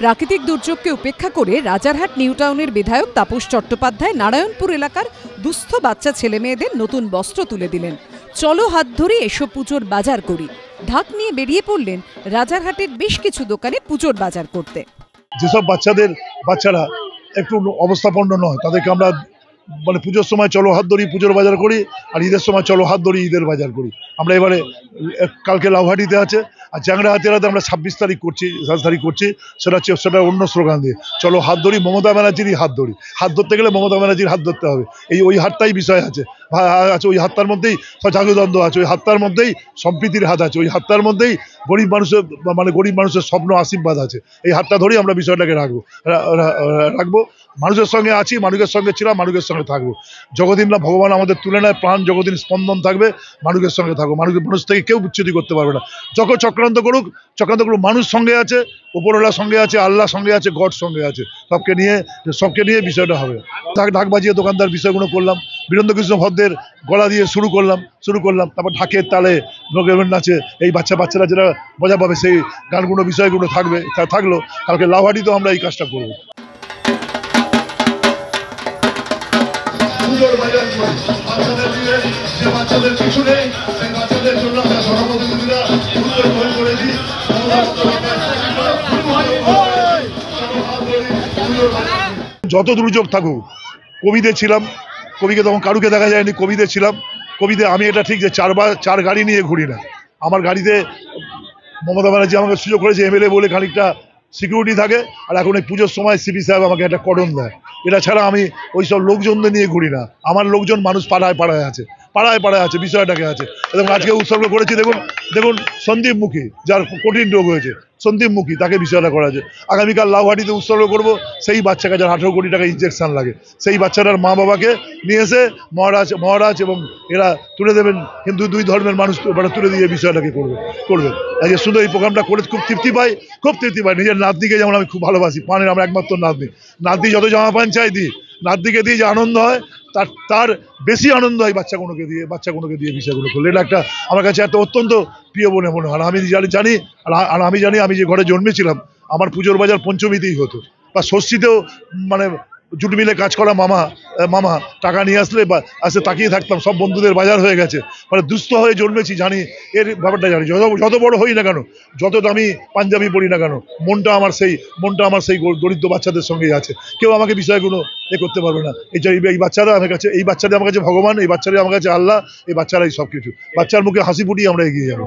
প্রাকৃতিক দুর্যোগকে উপেক্ষা করে রাজারহাট নিউ টাউনের বিধায়ক তাপস চট্টোপাধ্যায় নারায়ণপুর এলাকার দুস্থ বাচ্চা ছেলেমেয়েদের নতুন বস্ত্র তুলে দিলেন। চলো হাত ধরে এসো পুজোর বাজার করি ঢাক নিয়ে বেরিয়ে পড়লেন রাজারহাটের বেশ কিছু দোকানে পুজোর বাজার করতে। যেসব বাচ্চারা একটু অবস্থাপন্ন নয় তাদেরকে আমরা মানে পুজোর সময় চলো হাত ধরি পুজোর বাজার করি, আর ঈদের সময় চলো হাত ধরি ঈদের বাজার করি। আমরা এবারে কালকে লাউহাটিতে আছে, আর চ্যাংড়াহাটিতে আমরা 26 তারিখ করছি, 7 তারিখ করছি। সেটা অন্য স্লোগান দিয়ে চলো হাত ধরি মমতা ব্যানার্জিরই হাত ধরি। হাত ধরতে গেলে মমতা ব্যানার্জির হাত ধরতে হবে, ওই হাতটাই বিষয় আছে। ওই হাতটার মধ্যেই জাদুদ্বন্দ্ব আছে, ওই হাতটার মধ্যেই সম্প্রীতির হাত আছে, ওই হাতটার মধ্যেই গরিব মানুষের স্বপ্ন আশীর্বাদ আছে। এই হাতটা ধরেই আমরা বিষয়টাকে রাখবো। মানুষের সঙ্গে আছি, মানুষের সঙ্গে ছিলাম, মানুষের সঙ্গে থাকবো। যতদিন না ভগবান আমাদের তুলে নেয় প্রাণ, যতদিন স্পন্দন থাকবে মানুষের সঙ্গে থাকবো। মানুষ থেকে কেউ বিচ্যুতি করতে পারবে না। যখন চক্রান্ত করুক মানুষ সঙ্গে আছে, উপরওয়ালা সঙ্গে আছে, আল্লাহ সঙ্গে আছে, গড সঙ্গে আছে। সবকে নিয়ে বিষয়টা হবে। ঢাক বাজিয়ে দোকানদার বিষয়গুলো করলাম, বীরেন্দ্র কৃষ্ণ ভদ্রের গলা দিয়ে শুরু করলাম। তারপর ঢাকের তালে নাচে এই বাচ্চারা যেটা মজা পাবে সেই গানগুলো বিষয়গুলো থাকলো। কালকে লাউহাটিতেও আমরা এই কাজটা করবো। যত দুর্যোগ থাকুক, কোভিডে ছিলাম, কোভিডে তখন কারুকে দেখা যায়নি, কোভিডে ছিলাম। কোভিডে আমি এটা ঠিক যে চার গাড়ি নিয়ে ঘুরি না। আমার গাড়িতে মমতা ব্যানার্জি আমাকে সুযোগ করেছে, এমএলএ বলে খানিকটা সিকিউরিটি থাকে, আর এখন এই পুজোর সময় সিপি সাহেব আমাকে একটা কর্ডন দেয়। এটা ছাড়া আমি ওই সব লোকজনদের নিয়ে ঘুরি না। আমার লোকজন মানুষ পাড়ায় আছে বিষয়টাকে আছে। এবং আজকে উৎসর্গ করেছি দেখুন সন্দীপ মুখী, যার কঠিন রোগ হয়েছে, সন্দীপ মুখী, তাকে বিষয়টা করা আছে। আগামীকাল লাউহাটিতে উৎসর্গ করবো সেই বাচ্চাকে, যার 18 কোটি টাকা ইনজেকশন লাগে, সেই বাচ্চাটার মা বাবাকে নিয়ে এসে মহারাজ এবং এরা তুলে দেবেন। কিন্তু দুই ধর্মের মানুষ তুলে দিয়ে বিষয়টাকে করবে। আজকে শুধু এই প্রোগ্রামটা করে খুব তৃপ্তি পাই। নিজের নাতনিকে যেমন আমি খুব ভালোবাসি, পানের আমার একমাত্র নাতনি যত জামা প্যান্ট চাই দিই, নাতনিকে দিয়ে যে আনন্দ হয় তার বেশি আনন্দ হয় বাচ্চাগুলোকে দিয়ে বিষয়গুলো করলে। এটা একটা আমার কাছে একটা অত্যন্ত প্রিয় বলে মনে হয়। আমি জানি আমি যে ঘরে জন্মেছিলাম, আমার পুজোর বাজার পঞ্চমীতেই হতো, বা ষষ্ঠীতেও মানে জুট মিলে কাজ করা মামা টাকা নিয়ে আসলে তাকিয়ে থাকতাম, সব বন্ধুদের বাজার হয়ে গেছে। মানে দুস্থ হয়ে জন্মেছি, জানি এর ব্যাপারটা জানি। যত বড় হই না কেন, যত দামি পাঞ্জাবি পরি না কেন, মনটা আমার সেই দরিদ্র বাচ্চাদের সঙ্গেই আছে। কেউ আমাকে বিষয়গুলো করতে পারবে না। এই বাচ্চারা আমার কাছে ভগবান, এই বাচ্চারাই আমার কাছে আল্লাহ, এই বাচ্চারাই সবকিছু। বাচ্চার মুখে হাসি ফুটিয়ে আমরা এগিয়ে যাবো।